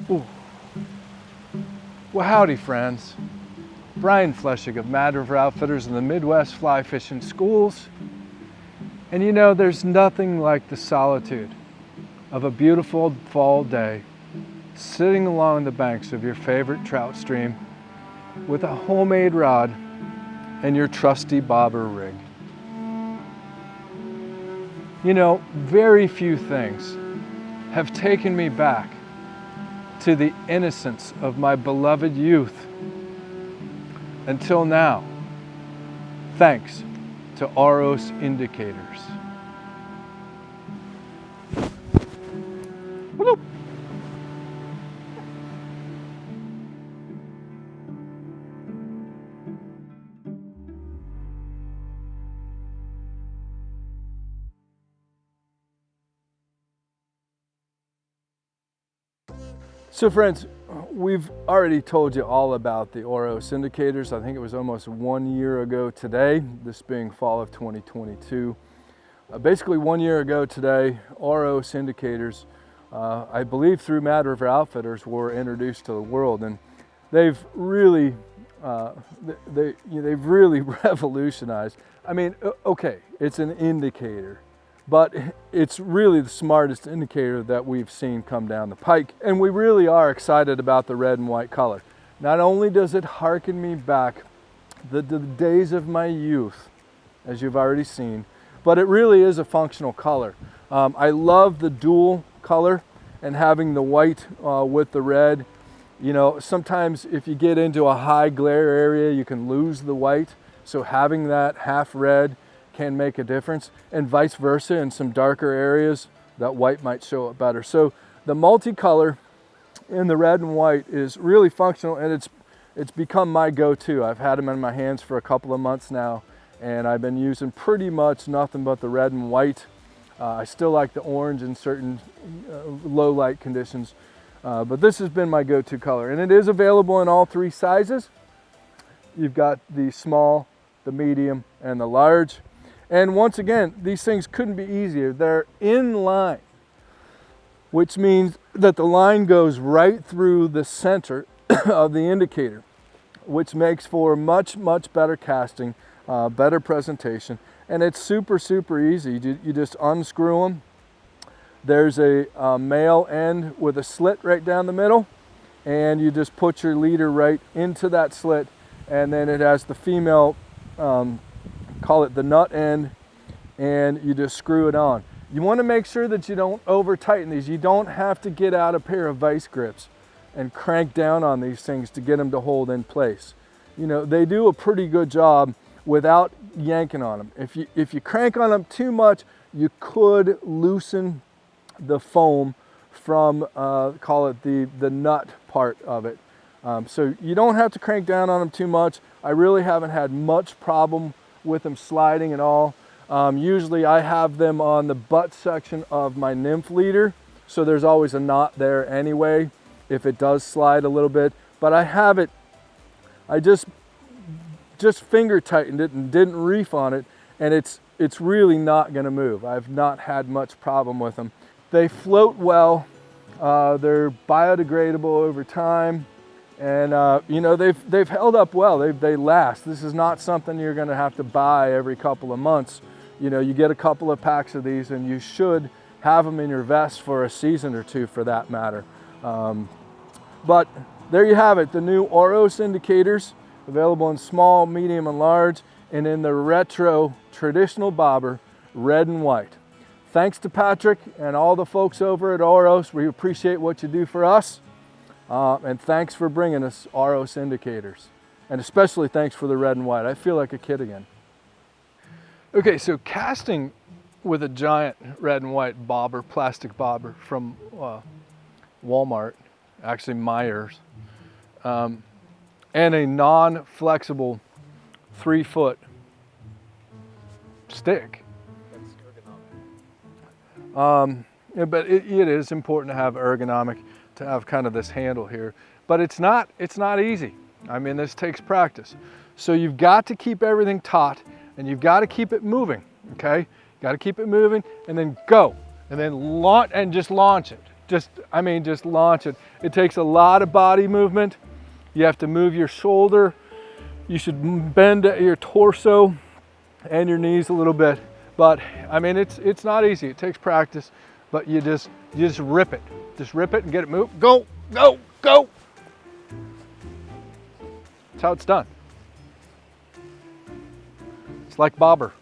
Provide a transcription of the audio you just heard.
Ooh. Well, howdy, friends. Brian Flechsig of Mad River Outfitters in the Midwest Fly Fishing Schools. And you know, there's nothing like the solitude of a beautiful fall day, sitting along the banks of your favorite trout stream with a homemade rod and your trusty bobber rig. You know, very few things have taken me back to the innocence of my beloved youth until now, thanks to Oros indicators. Whoop. So friends, we've already told you all about the Oros indicators. I think it was almost 1 year ago today, this being fall of 2022. Basically 1 year ago today, Oros indicators, I believe through Mad River Outfitters, were introduced to the world, and they've really revolutionized. I mean, okay, it's an indicator, but it's really the smartest indicator that we've seen come down the pike. And we really are excited about the red and white color. Not only does it harken me back the days of my youth, as you've already seen, but it really is a functional color. I love the dual color and having the white with the red. You know, sometimes if you get into a high glare area, you can lose the white. So having that half red can make a difference, and vice versa. In some darker areas, that white might show up better. So the multicolor in the red and white is really functional, and it's become my go-to. I've had them in my hands for a couple of months now, and I've been using pretty much nothing but the red and white. I still like the orange in certain low light conditions, but this has been my go-to color, and it is available in all three sizes. You've got the small, the medium, and the large. And once again, these things couldn't be easier. They're in line, which means that the line goes right through the center of the indicator, which makes for much, much better casting, better presentation. And it's super, super easy. You just unscrew them. There's a male end with a slit right down the middle, and you just put your leader right into that slit, and then it has the female, call it the nut end, and you just screw it on. You want to make sure that you don't over tighten these. You don't have to get out a pair of vice grips and crank down on these things to get them to hold in place. You know, they do a pretty good job without yanking on them. If you crank on them too much, you could loosen the foam from, call it the nut part of it. So you don't have to crank down on them too much. I really haven't had much problem with them sliding at all. Usually I have them on the butt section of my nymph leader, so there's always a knot there anyway if it does slide a little bit. But I just finger tightened it and didn't reef on it, and it's really not going to move. I've not had much problem with them. They float well. They're biodegradable over time. And you know, they've held up well. They last. This is not something you're going to have to buy every couple of months. You know, you get a couple of packs of these, and you should have them in your vest for a season or two, for that matter. But there you have it, the new Oros indicators, available in small, medium, and large, and in the retro traditional bobber, red and white. Thanks to Patrick and all the folks over at Oros. We appreciate what you do for us. And thanks for bringing us Oros indicators. And especially thanks for the red and white. I feel like a kid again. Okay, so casting with a giant red and white bobber, plastic bobber from Walmart, actually Myers, and a non-flexible 3-foot stick. Yeah, but it is important to have ergonomic, to have kind of this handle here, but it's not easy. I mean, this takes practice. So you've got to keep everything taut, and you've got to keep it moving, okay? You got to keep it moving, and then go, and then launch, and just launch it. just launch it. It takes a lot of body movement. You have to move your shoulder. You should bend your torso and your knees a little bit. But I mean, it's not easy. It takes practice, but you just rip it. Just rip it and get it moved. Go, go, go. That's how it's done. It's like bobber.